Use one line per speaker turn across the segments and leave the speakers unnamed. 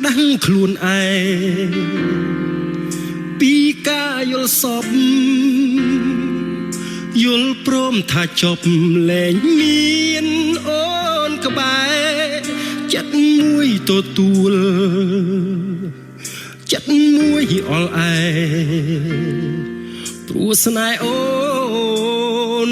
ដឹងខ្លួនឯងពីការយល់សពយល់ព្រមថាចប់លែងមានអូនក្បែរចិត្តមួយទទួលចិត្តមួយអល់ឯព្រោះស្នេហ៍អូន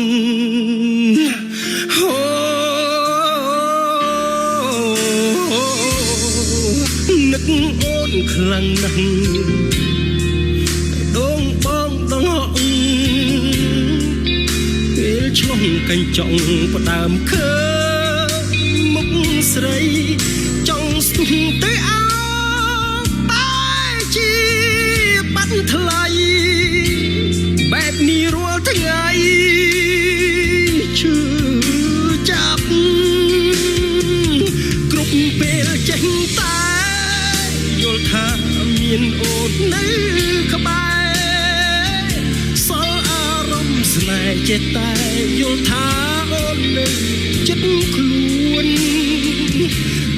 នឹកអូនខ្លាំងណាស់ដងបងដងហក់ពេលឆ្លងកញ្ចក់ផ្ដើមឃើញមុខស្រីចង់ស្ទុះទៅអោតែជាបាត់ថ្លៃបែបនេះរាល់ថ្ងៃឈឺចាប់គ្រប់ពេលចេះតែយល់ថាមានអូននៅក្បែរសល់អារម្មណ៍ស្នេហ៍ចេះតែយល់ថាអូននៅចិត្តខ្លួន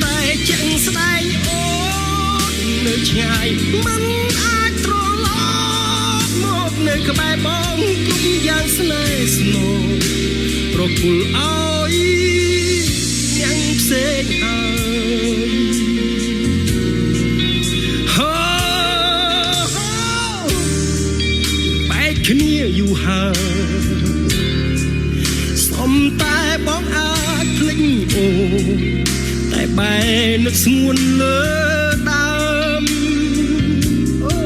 តែចឹងស្ដែងអូននៅឆ្ងាយមិនអាចត្រឡប់មកនៅក្បែរបងគ្រប់យ៉ាងស្នេហ៍ស្នូប្រគល់ឲ្យយ៉ាងផ្សេងហើយគ្នាយូរហើយសុំតែបងអាចភ្លេចអូតែបែរនឹកស្ងួនលើដើមអូ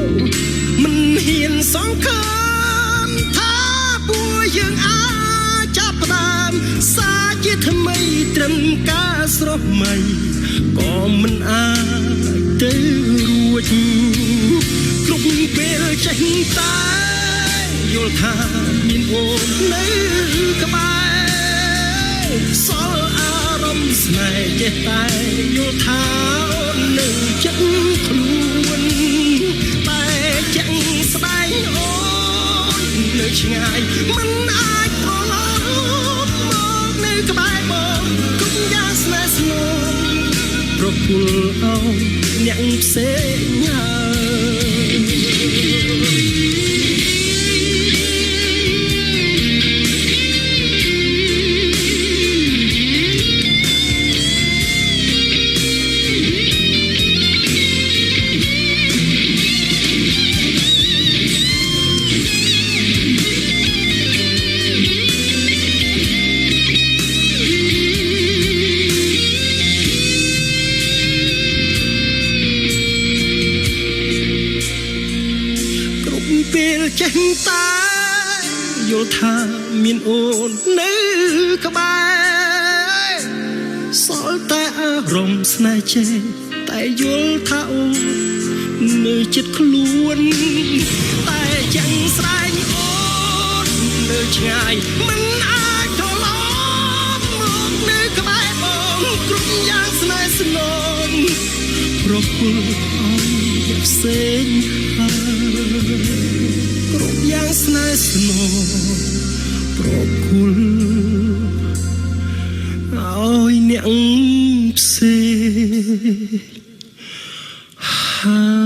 មិនហ៊ានសង្ឃឹមថាពួកយើងអាចចាប់ផ្ដើមសារជាថ្មីត្រឹមការស្រស់ថ្មីក៏មិនអាចទៅរួចគ្រប់ពេលចេះតែយល់ថាមានអូននៅក្បែរសល់អារម្មណ៍ស្នេហ៍ចេះតែយល់ថាអូននៅចិត្តខ្លួនតែចឹងស្បែកអូននៅឆ្ងាយមិនអាចត្រឡប់មកនៅក្បែរបងគុំយ៉ាងស្នេហ៍ស្នូប្រគល់ឲ្យអ្នកផ្សេងពេលចេះតែយល់ថាមានអូននៅក្បែរសល់តែអារម្មណ៍ស្នេហ៍ចេះតែយល់ថាអូននៅចិត្តខ្លួនតែចឹងស្រែកអូននៅឆ្ងាយមិនអាចត្រឡប់មកនៅក្បែរបងគ្រប់យ៉ាងស្នេហ៍ស្នូលប្រគល់ឲ្យផ្សេងគ្រប់យ៉ាងស្នេហ៍ស្នូប្រគល់ឲ្យអ្នកផ្សេង